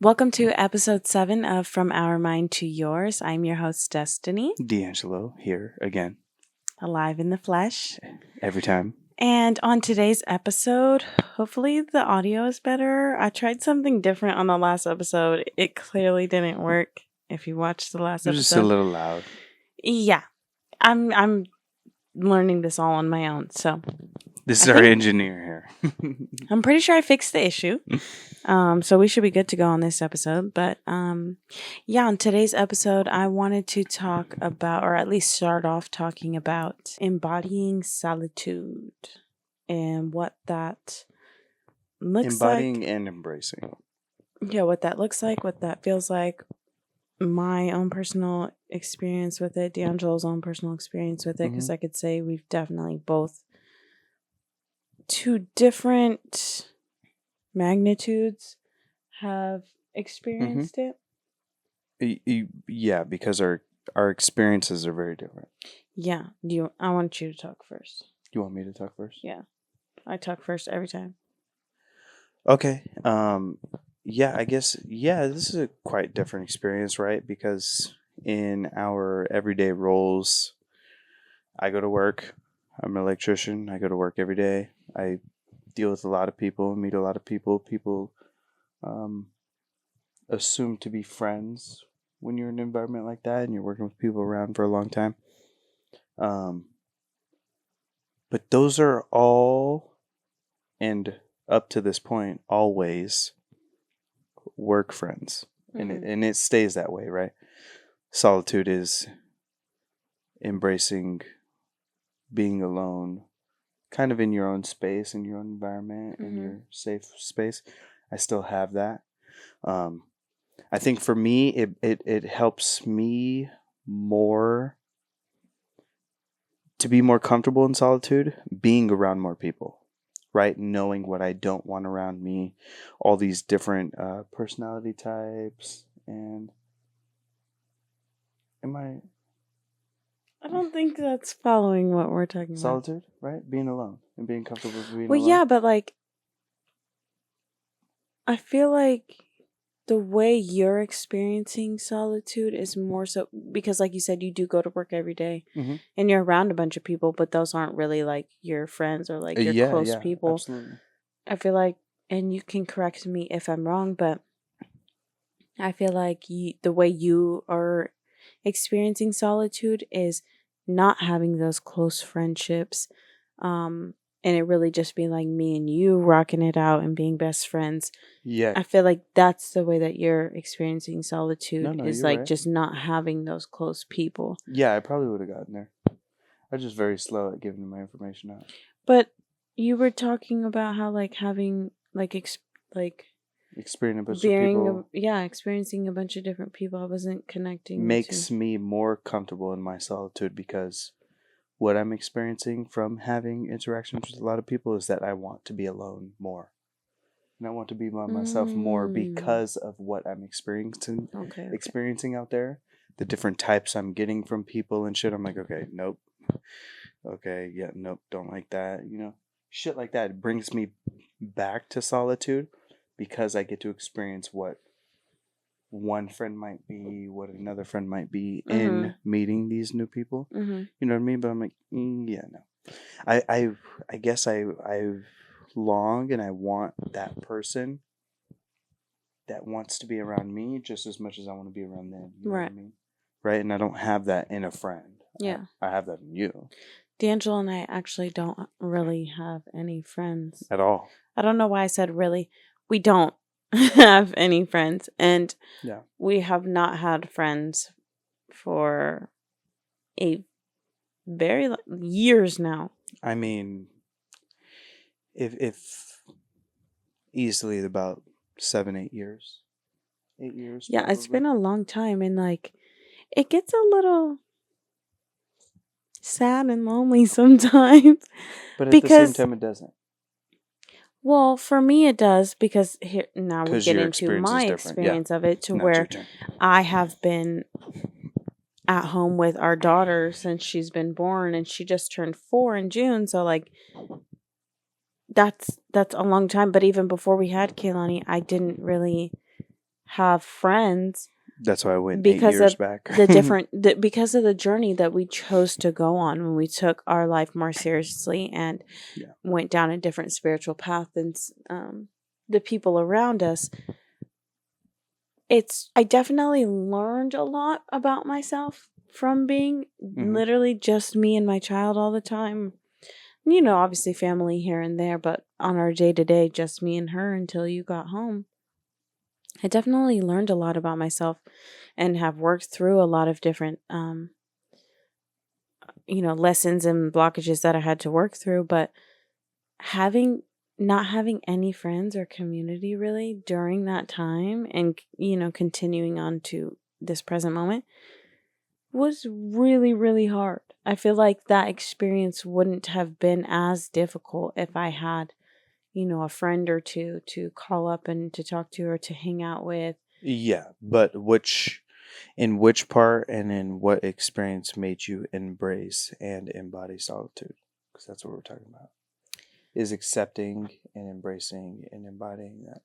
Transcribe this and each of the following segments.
Welcome to episode 7 of From Our Mind to Yours. I'm your host, Destiny, D'Angelo here again, alive in the flesh. every time. And on today's episode, hopefully the audio is better. I tried something different on the last episode. It clearly didn't work if you watched the last It's episode. just a little loud. Yeah. I'm learning this all on my own, so This is our engineer here. I'm pretty sure I fixed the issue. So we should be good to go on this episode. But yeah, on today's episode, I wanted to talk about, or at least start off talking about embodying solitude and what that looks Embodying like. and embracing. Yeah, what that looks like, what that feels like, my own personal experience with it, D'Angelo's own personal experience with it, because I could say we've definitely both, to different magnitudes, have experienced it. Yeah, because our experiences are very different. Yeah. I want you to talk first. You want me to talk first? Yeah. I talk first every time. Okay. Yeah, I guess, this is a quite different experience, right? Because in our everyday roles, I go to work. I'm an electrician. I go to work every day. I deal with a lot of people, meet a lot of people. People assume to be friends when you're in an environment like that and you're working with people around for a long time. But those are all, and up to this point, always work friends. And it stays that way, right? Solitude is embracing being alone, kind of in your own space, in your own environment, in your safe space. I still have that. I think for me, it helps me more to be more comfortable in solitude, being around more people, right? Knowing what I don't want around me, all these different personality types, and I don't think that's following what we're talking about. Solitude, right? Being alone and being comfortable with being alone. Well, yeah, but like, I feel like the way you're experiencing solitude is more so because, like you said, you do go to work every day and you're around a bunch of people, but those aren't really like your friends or like your close people. Absolutely. I feel like, and you can correct me if I'm wrong, but I feel like the way you are experiencing solitude is not having those close friendships, and it really just being like me and you rocking it out and being best friends. Yeah. I feel like that's the way that you're experiencing solitude, is like right. just not having those close people. Yeah, I probably would have gotten there. I'm just very slow at giving my information out. But you were talking about how like having experiencing a bunch of people. Experiencing a bunch of different people. I wasn't connecting. Makes me more comfortable in my solitude because what I'm experiencing from having interactions with a lot of people is that I want to be alone more. And I want to be by myself more because of what I'm experiencing out there. The different types I'm getting from people and shit. I'm like, okay, nope. Okay, yeah, nope, don't like that. Shit like that. It brings me back to solitude because I get to experience what one friend might be, what another friend might be in meeting these new people. You know what I mean? But I'm like, yeah, no. I guess I long and I want that person that wants to be around me just as much as I want to be around them. You know what I mean? Right? And I don't have that in a friend. Yeah. I have that in you. D'Angelo and I actually don't really have any friends. At all. I don't know why I said really. We don't have any friends. And we have not had friends for a very years now. I mean, if easily about 7-8 years. 8 years. Yeah, probably. It's been a long time, and like it gets a little sad and lonely sometimes. But at the same time it doesn't. Well, for me it does, because here now we get into my experience of it, to where I have been at home with our daughter since she's been born, and she just turned 4 in June, so like that's a long time. But even before we had Kaylani, I didn't really have friends That's why I went 8 because years of back. because of the journey that we chose to go on when we took our life more seriously and went down a different spiritual path than the people around us. I definitely learned a lot about myself from being literally just me and my child all the time. You know, obviously family here and there, but on our day-to-day, just me and her until you got home. I definitely learned a lot about myself and have worked through a lot of different, lessons and blockages that I had to work through. But not having any friends or community really during that time and, continuing on to this present moment was really, really hard. I feel like that experience wouldn't have been as difficult if I had, a friend or two to call up and to talk to or to hang out with. Yeah, but in which part and in what experience made you embrace and embody solitude? Because that's what we're talking about. Is accepting and embracing and embodying that.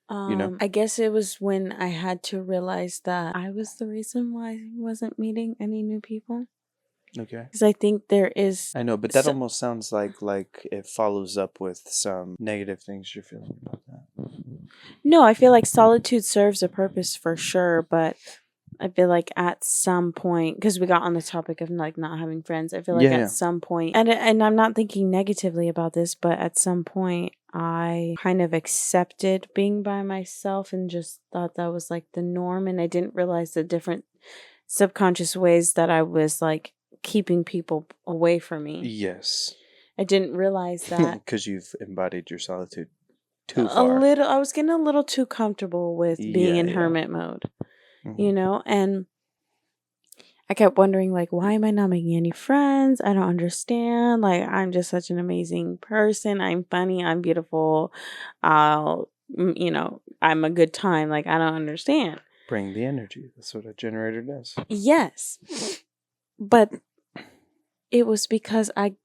I guess it was when I had to realize that I was the reason why I wasn't meeting any new people. Okay. Because I think there is. I know, but that almost sounds like it follows up with some negative things you're feeling about that. No, I feel like solitude serves a purpose for sure, but I feel like at some point, because we got on the topic of like not having friends, I feel like at some point, and I'm not thinking negatively about this, but at some point I kind of accepted being by myself and just thought that was like the norm, and I didn't realize the different subconscious ways that I was like keeping people away from me. Yes. I didn't realize that. Because you've embodied your solitude too far. I was getting a little too comfortable with being in hermit mode. And I kept wondering, like, why am I not making any friends? I don't understand. Like, I'm just such an amazing person. I'm funny. I'm beautiful. I'm a good time. Like, I don't understand. Bring the energy. That's what a generator does. Yes. But it was because I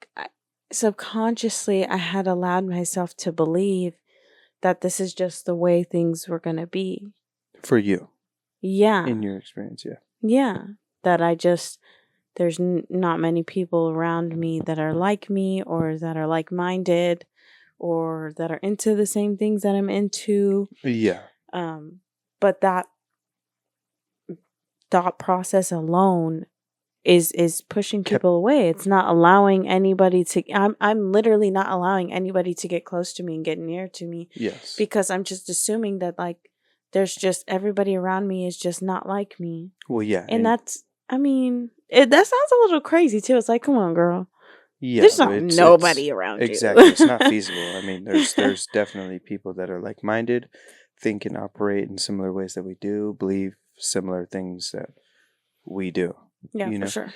subconsciously, I had allowed myself to believe that this is just the way things were going to be. For you. Yeah. In your experience, yeah. Yeah. That there's not many people around me that are like me or that are like-minded or that are into the same things that I'm into. Yeah. But that thought process alone is pushing people away. It's not allowing anybody to I'm literally not allowing anybody to get close to me and get near to me. Yes. Because I'm just assuming that like there's just everybody around me is just not like me. Well, yeah. And that's that sounds a little crazy too. It's like, come on, girl. Yeah, there's not nobody around exactly. you. It's not feasible. I mean, there's definitely people that are like-minded, think and operate in similar ways that we do, believe similar things that we do. Yeah, for sure.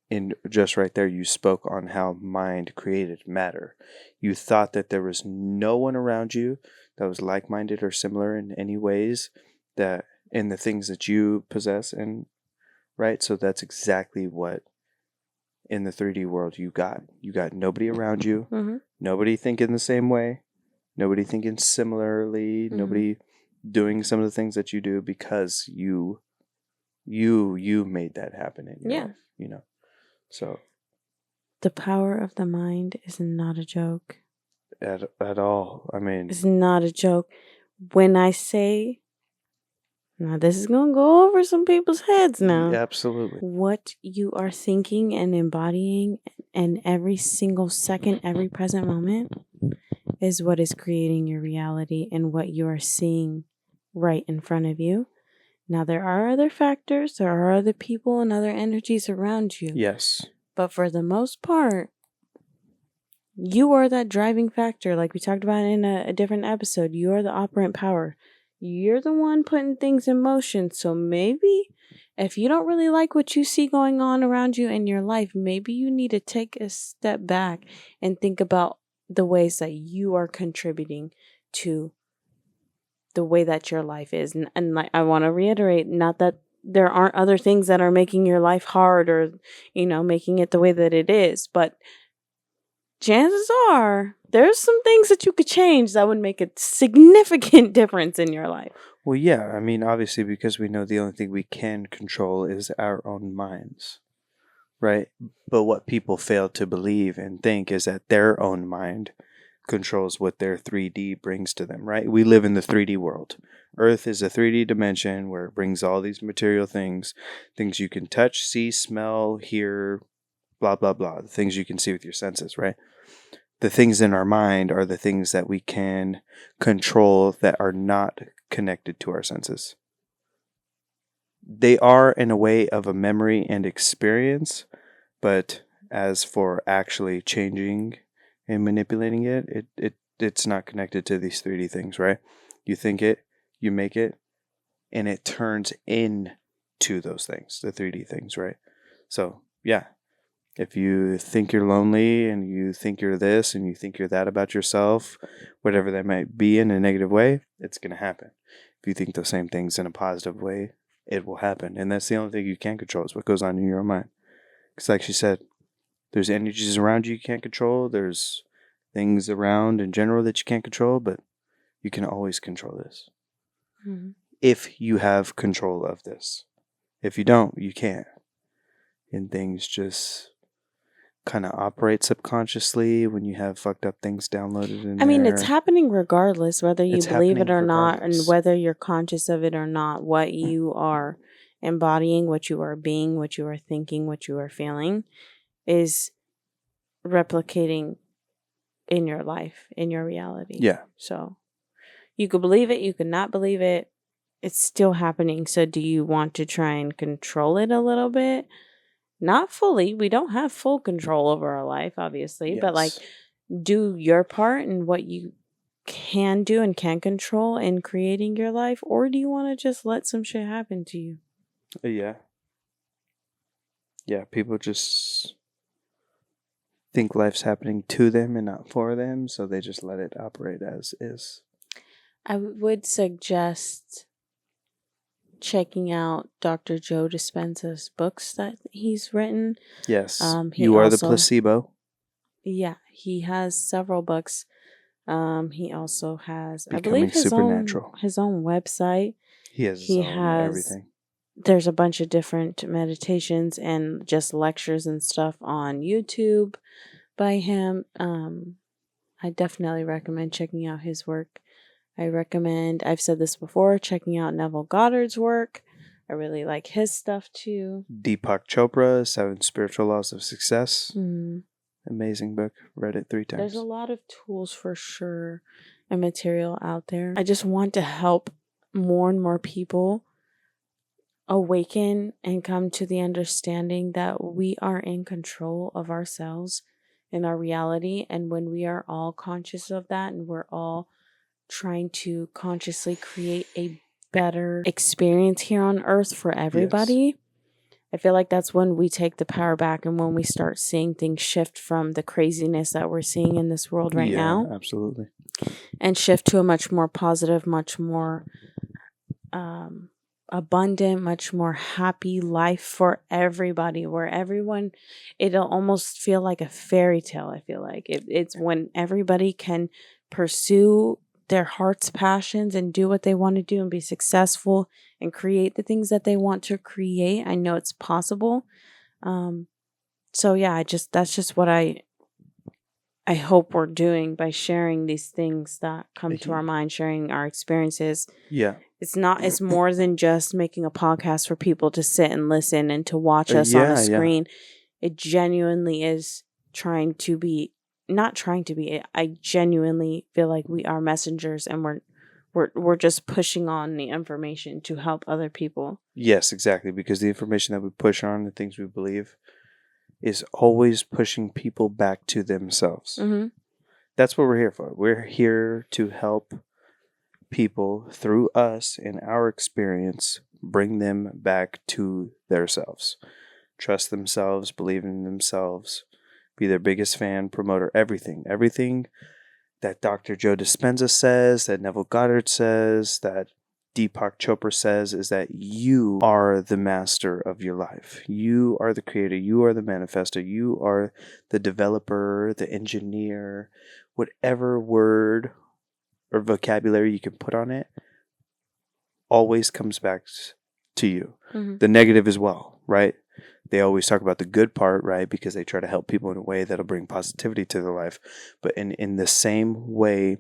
And just right there, you spoke on how mind created matter. You thought that there was no one around you that was like-minded or similar in any ways that in the things that you possess, and right. So that's exactly what in the 3D world you got. You got nobody around you, nobody thinking the same way, nobody thinking similarly, nobody doing some of the things that you do because you made that happen in your life, So the power of the mind is not a joke. At all. I mean, it's not a joke. When I say, now this is going to go over some people's heads now. Absolutely. What you are thinking and embodying and every single second, every present moment is what is creating your reality and what you are seeing right in front of you. Now, there are other factors, there are other people and other energies around you. Yes. But for the most part, you are that driving factor, like we talked about in a different episode. You are the operant power. You're the one putting things in motion. So maybe if you don't really like what you see going on around you in your life, maybe you need to take a step back and think about the ways that you are contributing to the way that your life is. And like, I want to reiterate, not that there aren't other things that are making your life hard or, making it the way that it is, but chances are there's some things that you could change that would make a significant difference in your life. Well, yeah, I mean, obviously, because we know the only thing we can control is our own minds, right? But what people fail to believe and think is that their own mind controls what their 3D brings to them, right? We live in the 3D world. Earth is a 3D dimension where it brings all these material things, things you can touch, see, smell, hear, blah, blah, blah, the things you can see with your senses, right? The things in our mind are the things that we can control that are not connected to our senses. They are in a way of a memory and experience, but as for actually changing and manipulating it's not connected to these 3D things, right? You think it, you make it, and it turns into those things, the 3D things, right? So, yeah, if you think you're lonely and you think you're this and you think you're that about yourself, whatever that might be in a negative way, it's going to happen. If you think those same things in a positive way, it will happen. And that's the only thing you can control is what goes on in your own mind. Because, like she said, there's energies around you can't control. There's things around in general that you can't control, but you can always control this. Mm-hmm. If you have control of this. If you don't, you can't. And things just kind of operate subconsciously when you have fucked up things downloaded in I mean, there. it's happening regardless, whether you It's believe it happening or not, and regardless. whether you're conscious of it or not. What you are embodying, what you are being, what you are thinking, what you are feeling is replicating in your life, in your reality. Yeah. So you could believe it, you could not believe it. It's still happening. So do you want to try and control it a little bit? Not fully. We don't have full control over our life, obviously, but like Yes. do your part in what you can do and can control in creating your life, or do you want to just let some shit happen to you? Yeah. Yeah, people just think life's happening to them and not for them, so they just let it operate as is. I would suggest checking out Dr. Joe Dispenza's books that he's written. Yes. He You are the also, placebo. yeah, he has several books. He also has, I Becoming believe, supernatural. his own website. He has his He own has everything. There's a bunch of different meditations and just lectures and stuff on YouTube by him. I definitely recommend checking out his work. I've said this before, checking out Neville Goddard's work. I really like his stuff too. Deepak Chopra, 7 Spiritual Laws of Success. Mm. Amazing book. Read it 3 times. There's a lot of tools for sure and material out there. I just want to help more and more people awaken and come to the understanding that we are in control of ourselves and our reality. And when we are all conscious of that and we're all trying to consciously create a better experience here on earth for everybody, I feel like that's when we take the power back and when we start seeing things shift from the craziness that we're seeing in this world right now. Absolutely. And shift to a much more positive, much more abundant, much more happy life for everybody, where everyone, it'll almost feel like a fairy tale. I feel like it's when everybody can pursue their heart's passions and do what they want to do and be successful and create the things that they want to create. I know it's possible. So yeah, that's just what I hope we're doing by sharing these things that come to our mind, sharing our experiences. Yeah. It's more than just making a podcast for people to sit and listen and to watch us on a screen. It genuinely is I genuinely feel like we are messengers and we're just pushing on the information to help other people. Yes, exactly. Because the information that we push on, the things we believe, is always pushing people back to themselves. Mm-hmm. That's what we're here for. We're here to help people through us and our experience bring them back to themselves. Trust themselves, believe in themselves, be their biggest fan, promoter, everything. Everything that Dr. Joe Dispenza says, that Neville Goddard says, that Deepak Chopra says is that you are the master of your life. You are the creator. You are the manifester. You are the developer, the engineer, whatever word or vocabulary you can put on it. always comes back to you. Mm-hmm. The negative as well, right? They always talk about the good part, right? Because they try to help people in a way that'll bring positivity to their life. But in the same way,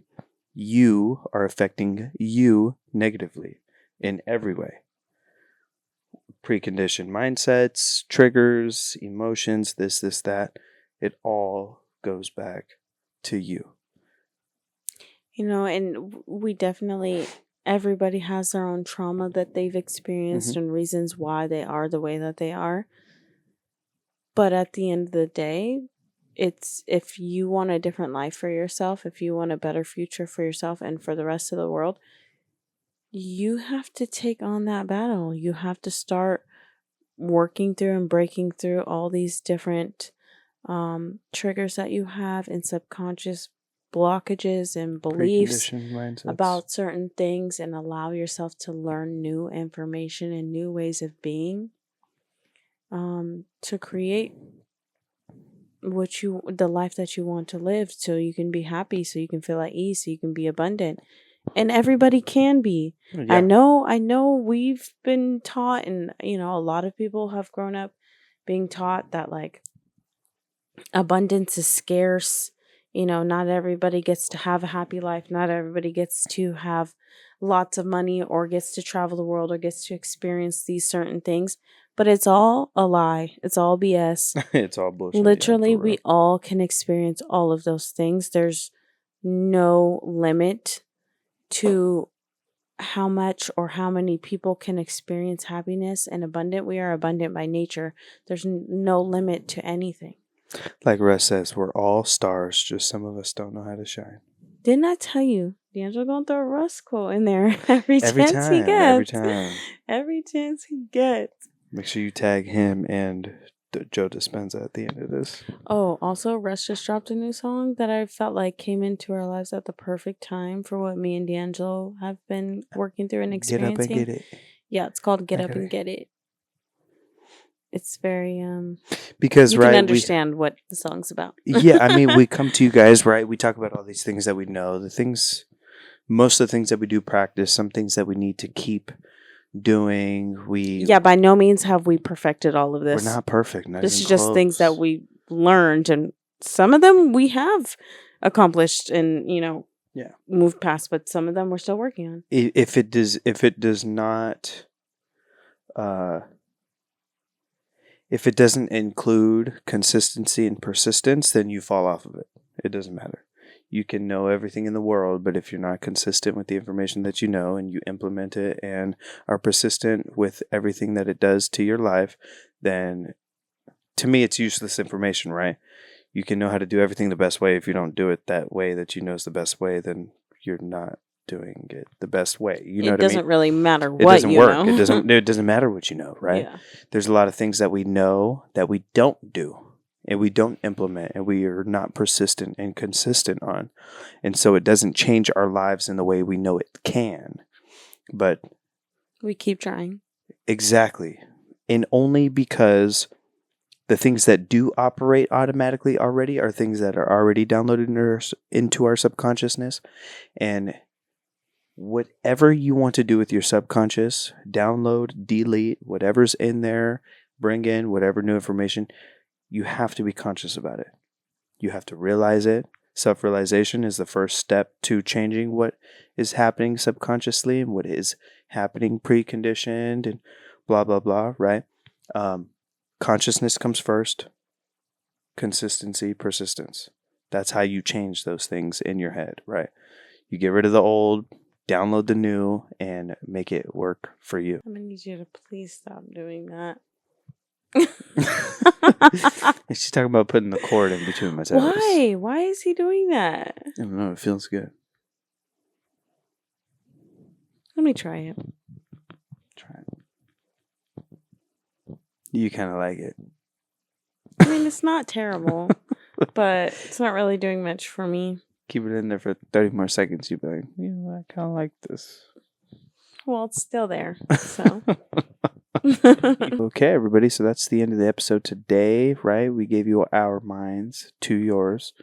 you are affecting you negatively in every way. Preconditioned mindsets, triggers, emotions, this, that. It all goes back to you. And we definitely, everybody has their own trauma that they've experienced and reasons why they are the way that they are. But at the end of the day, it's if you want a different life for yourself, if you want a better future for yourself and for the rest of the world, you have to take on that battle. You have to start working through and breaking through all these different triggers that you have and subconscious blockages and beliefs about certain things, and allow yourself to learn new information and new ways of being, to create the life that you want to live, so you can be happy, so you can feel at ease, so you can be abundant. And everybody can be. Yeah. I know we've been taught, and a lot of people have grown up being taught that like abundance is scarce. Not everybody gets to have a happy life. Not everybody gets to have lots of money or gets to travel the world or gets to experience these certain things. But it's all a lie. It's all BS. It's all bullshit. Literally, we all can experience all of those things. There's no limit to how much or how many people can experience happiness and abundant. We are abundant by nature. There's no limit to anything. Like Russ says, we're all stars, just some of us don't know how to shine. Didn't I tell you? D'Angelo gonna throw a Russ quote in there every chance he gets. Every chance he gets. Make sure you tag him and Joe Dispenza at the end of this. Oh, also, Russ just dropped a new song that I felt like came into our lives at the perfect time for what me and D'Angelo have been working through and experiencing. Get Up and Get It. Yeah, it's called Get Up and Get It. It's very because you can understand what the song's about. Yeah, I mean, we come to you guys, right? We talk about all these things that we know, most of the things that we do practice, some things that we need to keep doing. By no means have we perfected all of this. We're not perfect. This is just things that we learned, and some of them we have accomplished and moved past, but some of them we're still working on. If it does not. If it doesn't include consistency and persistence, then you fall off of it. It doesn't matter. You can know everything in the world, but if you're not consistent with the information that you know and you implement it and are persistent with everything that it does to your life, then to me it's useless information, right? You can know how to do everything the best way. If you don't do it that way that you know is the best way, then you're not doing it the best way. You know what I mean? It doesn't really matter what you know. It doesn't work. It doesn't matter what you know, right? Yeah. There's a lot of things that we know that we don't do and we don't implement and we are not persistent and consistent on. And so it doesn't change our lives in the way we know it can. But we keep trying. Exactly. And only because the things that do operate automatically already are things that are already downloaded into our subconsciousness. And whatever you want to do with your subconscious, download, delete, whatever's in there, bring in whatever new information, you have to be conscious about it. You have to realize it. Self-realization is the first step to changing what is happening subconsciously and what is happening preconditioned and blah, blah, blah, right? Consciousness comes first. Consistency, persistence. That's how you change those things in your head, right? You get rid of the old, download the new, and make it work for you. I'm going to need you to please stop doing that. She's talking about putting the cord in between my toes. Why? Why is he doing that? I don't know. It feels good. Let me try it. Try it. You kind of like it. I mean, it's not terrible, but it's not really doing much for me. Keep it in there for 30 more seconds. You'd be like, I kind of like this. Well, it's still there, so. Okay, everybody. So that's the end of the episode today, right? We gave you our minds to yours.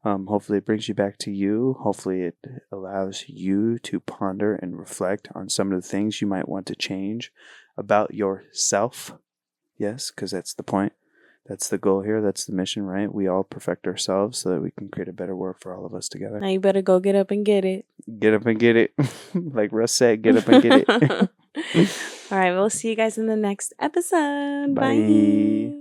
Hopefully it brings you back to you. Hopefully it allows you to ponder and reflect on some of the things you might want to change about yourself. Yes, because that's the point. That's the goal here. That's the mission, right? We all perfect ourselves so that we can create a better world for all of us together. Now you better go get up and get it. Get up and get it. Like Russ said, get up and get it. All right, we'll see you guys in the next episode. Bye. Bye.